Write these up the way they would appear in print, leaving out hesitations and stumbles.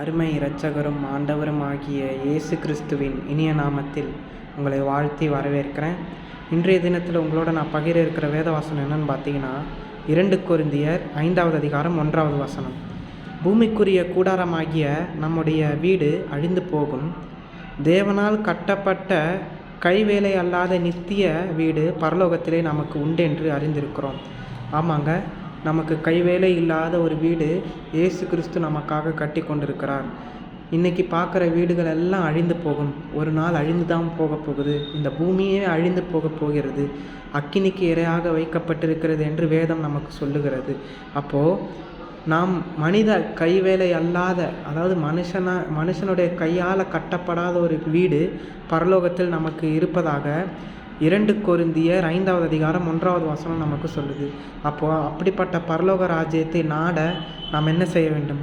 அருமை இரட்சகரும் ஆண்டவரும் ஆகிய இயேசு கிறிஸ்துவின் இனிய நாமத்தில் உங்களை வாழ்த்தி வரவேற்கிறேன். இன்றைய தினத்தில் உங்களோட நான் பகிர இருக்கிற வேதவாசனம் என்னன்னு பார்த்தீங்கன்னா 2 கொரிந்தியர் 5வது அதிகாரம் 1வது வசனம். பூமிக்குரிய கூடாரமாகிய நம்முடைய வீடு அழிந்து போகும், தேவனால் கட்டப்பட்ட கைவேலை அல்லாத நித்திய வீடு பரலோகத்திலே நமக்கு உண்டென்று அறிந்திருக்கிறோம். ஆமாங்க, நமக்கு கைவேலை இல்லாத ஒரு வீடு இயேசு கிறிஸ்து நமக்காக கட்டி கொண்டிருக்கிறார். இன்றைக்கி பார்க்குற வீடுகள் எல்லாம் அழிந்து போகும், ஒரு நாள் அழிந்து தான் போக போகுது. இந்த பூமியே அழிந்து போக போகிறது, அக்கினிக்கு இரையாக வைக்கப்பட்டிருக்கிறது என்று வேதம் நமக்கு சொல்லுகிறது. அப்போது நாம் மனித கைவேலை அல்லாத, அதாவது மனுஷனுடைய கையால் கட்டப்படாத ஒரு வீடு பரலோகத்தில் நமக்கு இருப்பதாக 2 கொரிந்தியர் 5வது அதிகாரம் 1வது வசனம் நமக்கு சொல்லுது. அப்போது அப்படிப்பட்ட பரலோக ராஜ்யத்தை நாட நாம் என்ன செய்ய வேண்டும்?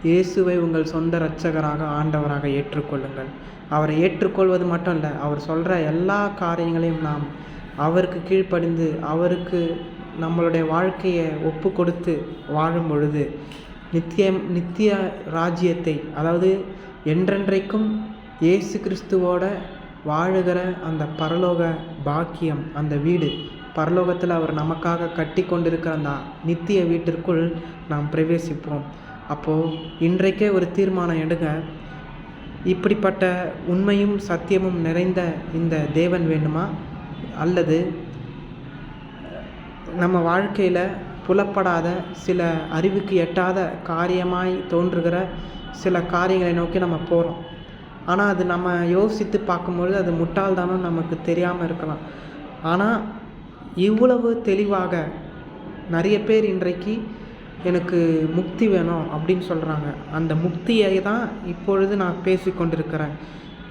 இயேசுவை உங்கள் சொந்த இரட்சகராக ஆண்டவராக ஏற்றுக்கொள்ளுங்கள். அவரை ஏற்றுக்கொள்வது மட்டும் இல்லை, அவர் சொல்கிற எல்லா காரியங்களையும் நாம் அவருக்கு கீழ்ப்படிந்து அவருக்கு நம்மளுடைய வாழ்க்கையை ஒப்பு கொடுத்து வாழும் பொழுது நித்திய ராஜ்யத்தை, அதாவது என்றென்றைக்கும் இயேசு கிறிஸ்துவோட வாழுகிற அந்த பரலோக பாக்கியம், அந்த வீடு பரலோகத்தில் அவர் நமக்காக கட்டி கொண்டிருக்கிற அந்த நித்திய வீட்டிற்குள் நாம் பிரவேசிப்போம். அப்போது இன்றைக்கே ஒரு தீர்மானம் எடுங்க. இப்படிப்பட்ட உண்மையும் சத்தியமும் நிறைந்த இந்த தேவன் வேண்டுமா, அல்லது நம்ம வாழ்க்கையில் புலப்படாத சில அறிவுக்கு எட்டாத காரியமாய் தோன்றுகிற சில காரியங்களை நோக்கி நம்ம போகிறோம். ஆனால் அது நம்ம யோசித்து பார்க்கும்பொழுது அது முட்டாள்தானோ நமக்கு தெரியாமல் இருக்கலாம். ஆனால் இவ்வளவு தெளிவாக நிறைய பேர் இன்றைக்கு எனக்கு முக்தி வேணும் அப்படின்னு சொல்கிறாங்க. அந்த முக்தியை தான் இப்பொழுது நான் பேசி கொண்டிருக்கிறேன்.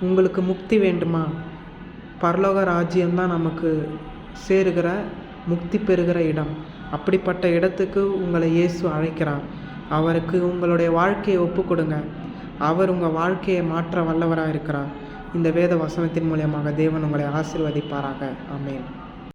உங்களுக்கு முக்தி வேண்டுமா? பரலோக ராஜ்யம்தான் நமக்கு சேருகிற முக்தி பெறுகிற இடம். அப்படிப்பட்ட இடத்துக்கு உங்களை இயேசு அழைக்கிறார். அவருக்கு உங்களுடைய வாழ்க்கையை ஒப்பு கொடுங்க. அவர் உங்கள் வாழ்க்கையை மாற்ற வல்லவராக இருக்கிறார். இந்த வேத வசனத்தின் மூலமாக தேவன் உங்களை ஆசீர்வதிப்பாராக. ஆமென்.